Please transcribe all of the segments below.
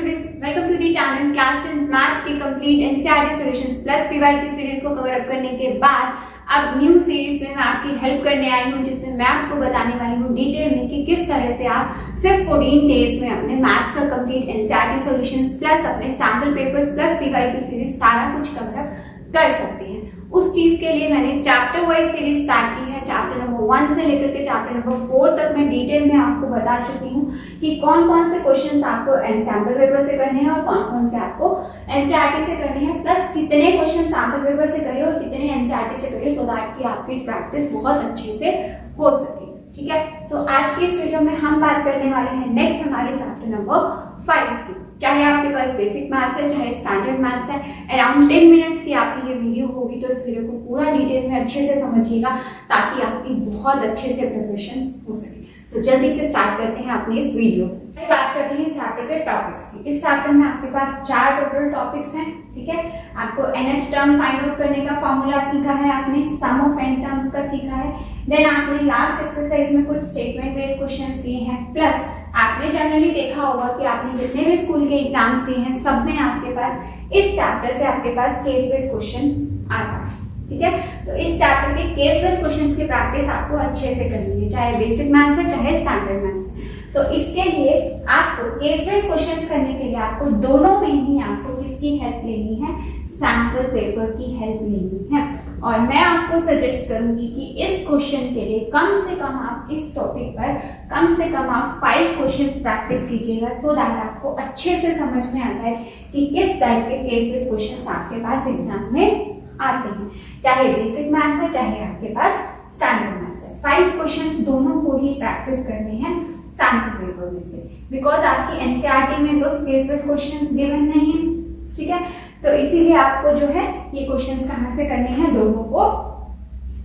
Students, welcome to the channel. Class 10 maths की complete NCERT solutions plus PYQ series को cover up करने के बाद अब न्यू सीरीज में मैं आपकी हेल्प करने आई हूं, जिसमें मैं आपको बताने वाली हूं डिटेल में कि किस तरह से आप सिर्फ 14 डेज में अपने मैथ्स का कंप्लीट एनसीईआरटी सॉल्यूशंस प्लस अपने sample papers plus PYQ series सारा कुछ कवर अप कर सकते हैं। उस चीज के लिए मैंने चैप्टर वाइज सीरीज स्टार्ट की है। चैप्टर नंबर 1 से लेकर के चैप्टर नंबर 4 तक मैं डिटेल में आपको बता चुकी हूँ कि कौन कौन से क्वेश्चंस आपको सैंपल पेपर से करने हैं और कौन कौन से आपको एनसीईआरटी से करने हैं, प्लस कितने क्वेश्चन सैंपल पेपर से करिए और कितने एनसीईआरटी से करिए, सो दैट कि आपकी प्रैक्टिस बहुत अच्छे से हो सके। ठीक है, तो आज की इस वीडियो में हम बात करने वाले हैं नेक्स्ट हमारे चैप्टर नंबर 5 की। चाहे आपके पास बेसिक मैथ्स है चाहे स्टैंडर्ड मैथ्स है, अराउंड 10 मिनट्स की आपकी ये वीडियो होगी, तो इस वीडियो को पूरा डिटेल में अच्छे से समझिएगा ताकि आपकी बहुत अच्छे से प्रिपरेशन हो सके। तो जल्दी से स्टार्ट करते हैं अपनी इस वीडियो। बात करते हैं चैप्टर के टॉपिक्स की। इस चैप्टर में आपके पास 4 टोटल टॉपिक्स हैं। ठीक है, आपको nth टर्म फाइंड आउट करने का फॉर्मूला सीखा है, आपने सम ऑफ n टर्म्स का सीखा है, देन आपने लास्ट एक्सरसाइज में कुछ स्टेटमेंट बेस्ड क्वेश्चंस दिए हैं, प्लस आपने जनरली देखा होगा कि आपने जितने भी स्कूल के एग्जाम्स दिए हैं सब में आपके पास इस चैप्टर से आपके पास केस बेस्ड क्वेश्चन आता है। ठीक है, तो इस चैप्टर के केस बेस्ड क्वेश्चंस की प्रैक्टिस आपको अच्छे से करनी है, चाहे बेसिक मैथ्स है चाहे स्टैंडर्ड मैथ्स है। तो इसके लिए आपको केस बेस्ड क्वेश्चंस करने के लिए आपको दोनों में ही आपको किसकी हेल्प लेनी है, सैंपल पेपर की हेल्प लेनी है। और मैं आपको सजेस्ट करूंगी कि इस क्वेश्चन के लिए कम से कम आप इस टॉपिक पर कम से कम आप 5 क्वेश्चंस प्रैक्टिस कीजिएगा, सो दैट आपको अच्छे से समझ में आ जाए कि किस टाइप के केस बेस्ड क्वेश्चंस आपके पास एग्जाम में आते हैं, चाहे बेसिक मैथ्स है चाहे आपके पास स्टैंडर्ड मैथ्स है। 5 क्वेश्चंस दोनों को ही प्रैक्टिस करने हैं सैंपल पेपर में से, बिकॉज आपकी एनसीईआरटी में तो केस बेस्ड क्वेश्चंस गिवन नहीं है। ठीक है, तो इसीलिए आपको जो है ये क्वेश्चंस कहां से करने हैं, दोनों को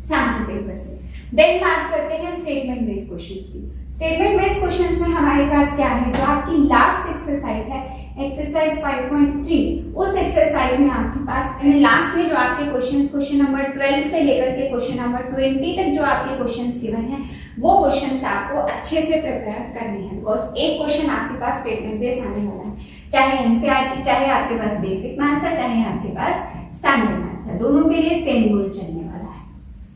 सैंपल पेपर से। देन बात करते हैं स्टेटमेंट बेस्ड क्वेश्चंस की। स्टेटमेंट बेस्ड क्वेश्चंस में हमारे पास क्या है, जो आपकी लास्ट एक्सरसाइज है एक्सरसाइज 5.3, उस एक्सरसाइज में आपके पास लास्ट में जो आपके क्वेश्चन नंबर 12 से लेकर के क्वेश्चन नंबर 20 तक जो आपके क्वेश्चंस गिवन हैं, वो क्वेश्चंस आपको अच्छे से प्रिपेयर करने हैं, बिकॉज एक क्वेश्चन आपके पास स्टेटमेंट बेस्ड आने वाला है, चाहे एनसीईआरटी चाहे आपके पास बेसिक मैथ्स है चाहे आपके पास स्टैंडर्ड मैथ्स है, दोनों के लिए सेम रूल चलने वाला है।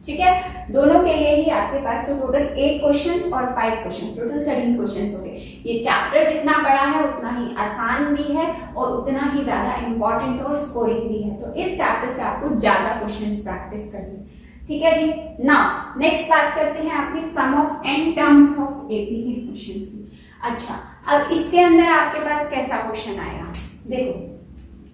ठीक है, दोनों के लिए ही आपके पास तो टोटल 8 क्वेश्चंस और 5 क्वेश्चंस, टोटल 13 क्वेश्चंस हो गए। ये चैप्टर जितना बड़ा है उतना ही आसान भी है और उतना ही ज्यादा इंपॉर्टेंट और स्कोरिंग भी है, तो इस चैप्टर से आपको ज्यादा क्वेश्चंस प्रैक्टिस करनी है। ठीक है जी, नाउ नेक्स्ट बात करते हैं आपकी sum of n terms of AP के क्वेश्चंस की। अच्छा, अब इसके अंदर आपके पास कैसा क्वेश्चन आएगा, देखो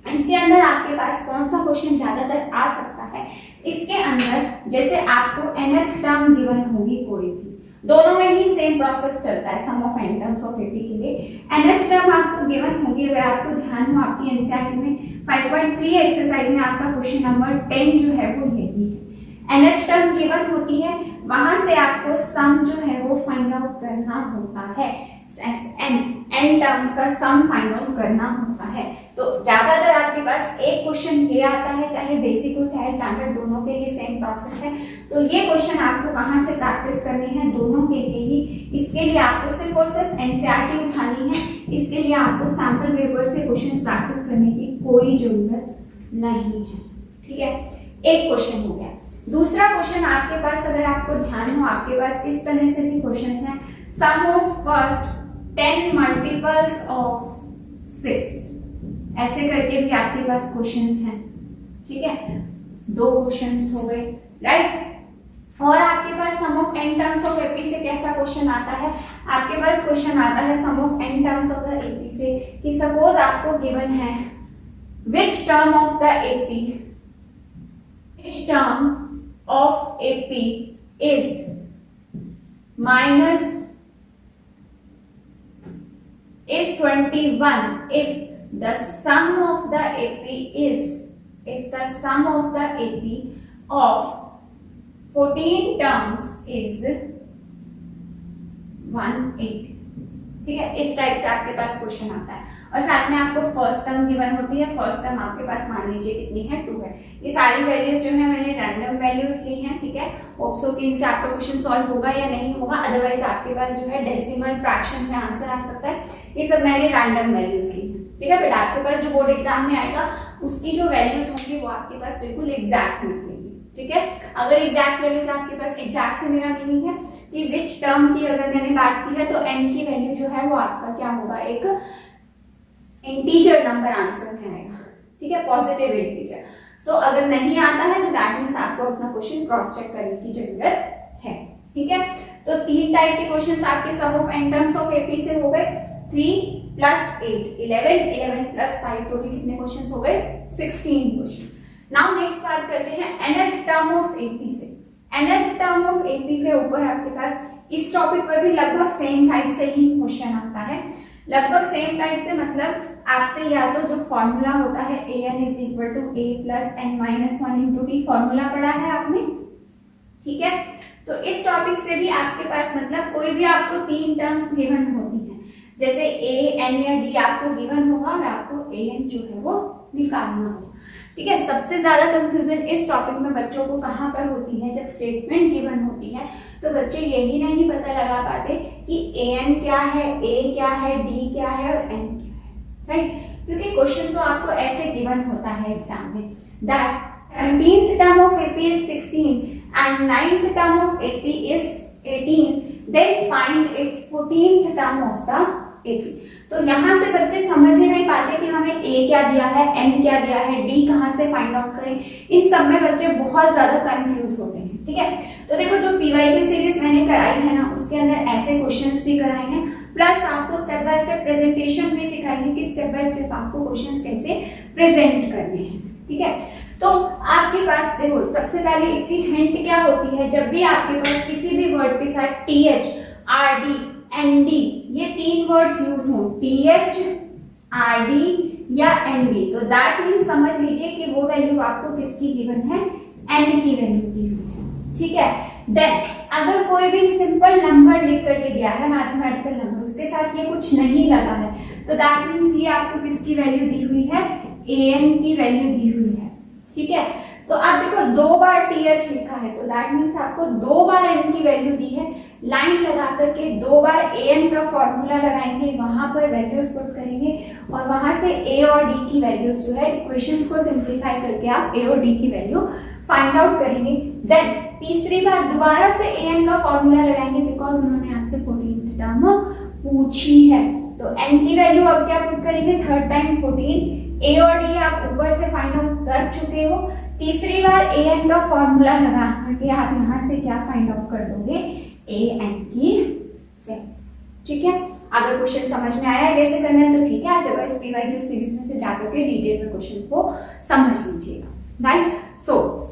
इसके अंदर आपके पास कौन सा क्वेश्चन ज्यादातर आ सकता है। इसके अंदर जैसे आपको nth टर्म गिवन होगी कोई भी, दोनों में ही सेम प्रोसेस चलता है sum of n terms of AP के लिए। nth टर्म आपको गिवन होगी, अगर आपको ध्यान हो आपकी एनसीईआरटी में 5.3 एक्सरसाइज में आपका क्वेश्चन नंबर 10 जो है वो यही है। nth टर्म गिवन होती है, वहां से आपको सम जो है वो फाइंड आउट करना होता है, n टर्म्स का सम फाइंड आउट करना होता है। तो ज्यादातर आपके पास एक क्वेश्चन ये आता है, चाहे बेसिक हो चाहे स्टैंडर्ड, दोनों के लिए सेम प्रोसेस है। तो ये क्वेश्चन आपको कहां से प्रैक्टिस करने हैं, दोनों के लिए ही। इसके लिए आपको सिर्फ और सिर्फ एनसीईआरटी उठानी है, इसके लिए आपको सैंपल पेपर से क्वेश्चन प्रैक्टिस करने की कोई जरूरत नहीं है। ठीक है, एक क्वेश्चन हो गया। दूसरा क्वेश्चन आपके पास अगर आपको ध्यान हो, आपके पास इस तरह से भी क्वेश्चन है, sum of first 10 multiples of 6, ऐसे करके भी आपके पास क्वेश्चंस हैं। ठीक है, 2 क्वेश्चंस हो गए, राइट। और आपके पास sum of n terms of AP से कैसा क्वेश्चन आता है, आपके पास क्वेश्चन आता है sum of n terms of the AP से कि सपोज आपको गिवन है which term of the AP, which term of AP is minus is 21 if the sum of the AP is, if the sum of the AP of 14 terms is 180। ठीक है, इस type से आपके पास question आता है और साथ में आपको फर्स्ट टर्म गिवन होती है। फर्स्ट टर्म आपके पास मान लीजिए कितनी है, 2 है। ये सारी वैल्यूज जो है मैंने रैंडम वैल्यूज ली हैं। ठीक है, ऑप्शो की इनसे आपका क्वेश्चन सॉल्व होगा या नहीं होगा, अदरवाइज आपके पास जो है डेसिमल फ्रैक्शन में आंसर आ सकता है। ये सब मैंने रैंडम वैल्यूज ली हैं। ठीक है, बट आपके पास जो बोर्ड एग्जाम में आएगा उसकी जो वैल्यूज होंगी वो आपके पास बिल्कुल एग्जैक्ट निकलेगी। ठीक है, अगर एग्जैक्ट वैल्यूज आपके पास, एग्जैक्ट से मेरा मीनिंग है कि विच टर्म की अगर मैंने बात की है तो n की वैल्यू जो है वो आपका क्या होगा, एक इंटीजर नंबर आंसर में आएगा। ठीक है, पॉजिटिव इंटीजर। सो अगर नहीं आता है तो दैट मींस आपको अपना क्वेश्चन क्रॉस चेक करने की जरूरत है। ठीक है, तो 3 टाइप के क्वेश्चंस आपके sum of n terms of AP से हो गए, 3 + 8 11, 11 + 5 टोटल कितने क्वेश्चंस हो गए, 16 क्वेश्चन। नाउ नेक्स्ट बात करते हैं nth टर्म ऑफ एपी से। nth टर्म ऑफ एपी के ऊपर आपके पास इस टॉपिक पर भी लगभग सेम टाइप से ही क्वेश्चन आता है। लगभग सेम टाइप से मतलब आपसे या तो जो फॉर्मूला होता है an = a + n - 1 × t formula पढ़ा है आपने। ठीक है, तो इस टॉपिक से भी आपके पास मतलब कोई भी आपको 3 टर्म्स गिवन होती है, जैसे a, n या d आपको गिवन होगा और आपको an जो है वो निकालना होगा। ठीक है, सबसे ज्यादा कंफ्यूजन इस टॉपिक में बच्चों को कहां पर होती है, जब स्टेटमेंट गिवन होती है तो बच्चे यही नहीं पता लगा पाते कि an क्या है, a क्या है, d क्या है और n क्या है। राइट, क्योंकि क्वेश्चन तो आपको ऐसे गिवन होता है एग्जाम में that 13th term of AP is 16 and 9th term of AP is 18, then find its 14th term of the AP। तो यहाँ से बच्चे समझ ही नहीं पाते कि हमें A क्या दिया है, N क्या दिया है, D कहाँ से फाइंड आउट करें। इन सब में बच्चे बहुत ज्यादा कंफ्यूज होते हैं। ठीक है, तो देखो जो PYQ सीरीज मैंने कराई है ना, उसके अंदर ऐसे क्वेश्चंस भी कराए हैं, प्लस आपको स्टेप बाय स्टेप प्रेजेंटेशन भी सिखाएंगे कि स्टेप बाय स्टेप आपको क्वेश्चंस कैसे प्रेजेंट करने हैं। ठीक है, तो आपके पास देखो सबसे पहले इसकी हिंट क्या होती है, जब भी आपके पास किसी भी वर्ड के साथ TH, RD, ND ये 3 वर्ड्स यूज हो, TH, RD या ND, तो दैट मीन्स समझ लीजिए कि वो वैल्यू आपको किसकी गिवन है, N की वैल्यू दी हुई है। ठीक है, देन अगर कोई भी सिंपल नंबर लिख करके दिया है, मैथमेटिकल नंबर, उसके साथ ये कुछ नहीं लगा है, तो दैट मीन्स ये आपको किसकी वैल्यू दी हुई है, an की वैल्यू दी हुई है। ठीक है, तो आप देखो 2 बार TH लिखा है तो दैट मीन्स आपको 2 बार n की वैल्यू दी है। लाइन लगा करके 2 बार an का फॉर्मूला लगाएंगे, वहां पर वैल्यूज पुट करेंगे और वहां से a और d की वैल्यूज जो है इक्वेशंस को सिंपलीफाई करके आप a और d की वैल्यू फाइंड आउट करेंगे। देन तीसरी बार दोबारा से an का फॉर्मूला लगाएंगे बिकॉज उन्होंने आपसे 14th टर्म पूछी है, तो n की वैल्यू अब क्या पुट करेंगे, 3rd टाइम 14, a और d आप ऊपर से फाइंड आउट कर चुके हो, तीसरी बार an का फॉर्मूला लगा करके आप यहाँ से क्या फाइंड आउट कर दोगे, an की वैल्यू। ठीक है, अगर क्वेश्चन समझ में आया कैसे करना है तो ठीक है, अदरवाइज PYQ सीरीज में से जाकर के डिटेल में क्वेश्चन को समझ लीजिएगा। राइट, सो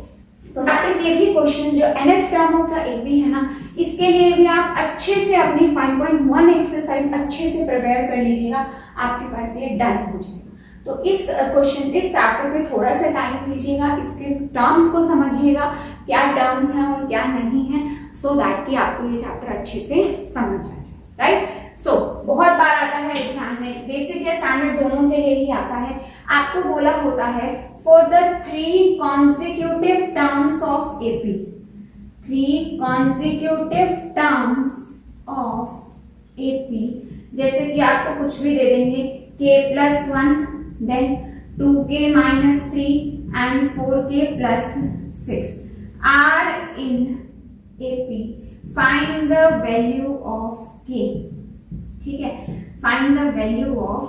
तो ये भी क्वेश्चन जो nth term of the AP है ना, इसके लिए भी आप अच्छे से अपनी 5.1 एक्सरसाइज अच्छे से प्रिपेयर कर लीजिएगा, आपके पास ये डन हो जाएगा। तो इस क्वेश्चन इस चैप्टर पे थोड़ा सा टाइम लीजिएगा, इसके टर्म्स को समझिएगा क्या टर्म्स हैं और क्या नहीं है, सो दैट कि आपको ये चैप्टर अच्छे से समझ आ जाए। राइट, सो बहुत बार आता है एग्जाम में, बेसिक या स्टैंडर्ड दोनों के लिए ही आता है। आपको बोला होता है for the 3 consecutive terms of AP, 3 consecutive terms of AP, जैसे कि आपको कुछ भी दे देंगे k+1, then 2k - 3 and 4k + 6 are in AP, find the value of k। ठीक है, find the value of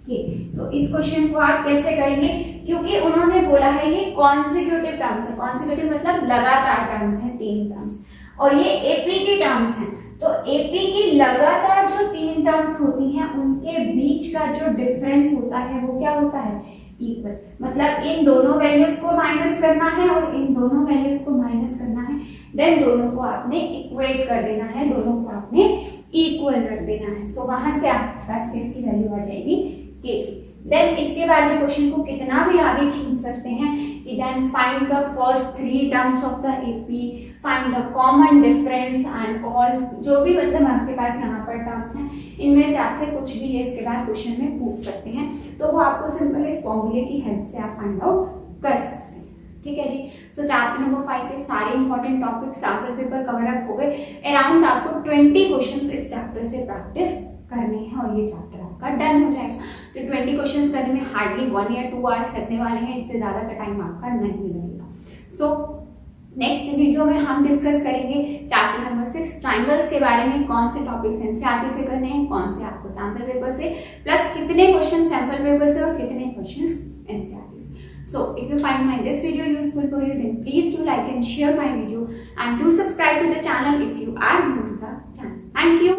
k। तो इस क्वेश्चन को आप कैसे करेंगे, क्योंकि उन्होंने बोला है ये कॉन्सिक्यूटिव टर्म्स है, कॉन्सिक्यूटिव मतलब लगातार टर्म्स हैं, 3 टर्म्स, और ये एपी के टर्म्स हैं, तो एपी की लगातार जो 3 टर्म्स होती हैं उनके बीच का जो डिफरेंस होता है वो क्या होता है, इक्वल। मतलब इन दोनों वैल्यूज को माइनस करना है और इन दोनों वैल्यूज को माइनस करना है, देन दोनों को आपने इक्वेट कर देना है, दोनों को आपने इक्वल रख देना है। सो वहां से आपके पास किसकी वैल्यू आ जाएगी, के। देन इसके बाद ये क्वेश्चन को कितना भी आगे खींच सकते हैं कि then find the first 3 terms of the AP, find the common difference and all, जो भी मतलब आपके पास यहाँ पर टर्म्स हैं इनमें से आपसे कुछ भी है इसके बाद क्वेश्चन में पूछ सकते हैं, तो वो आपको सिंपल इस फॉर्मूले की हेल्प से आप फाइंड आउट कर सकते हैं। ठीक है जी, सो चैप्टर नंबर 5 के सारे important topic sample paper cover up हो गए। अराउंड आपको 20 क्वेश्चंस इस चैप्टर से प्रैक्टिस करने हैं और ये चैप्टर आपका आपका डन हो जाएगा। तो 20 क्वेश्चन करने में हार्डली 1 या 2 आवर्स लगने वाले हैं, इससे ज़्यादा का टाइम आपका नहीं लगेगा। सो नेक्स्ट वीडियो में हम डिस्कस करेंगे चैप्टर नंबर 6 ट्राइंगल्स के बारे में, कौन से टॉपिक्स एनसीईआरटी से करने हैं, कौन से आपको सैंपल पेपर से, प्लस कितने क्वेश्चन सैंपल पेपर से और कितने क्वेश्चंस एनसीईआरटी से। So if you find this video useful for you, then please do like and share my video and do subscribe to the channel if you are new to the channel. Thank you.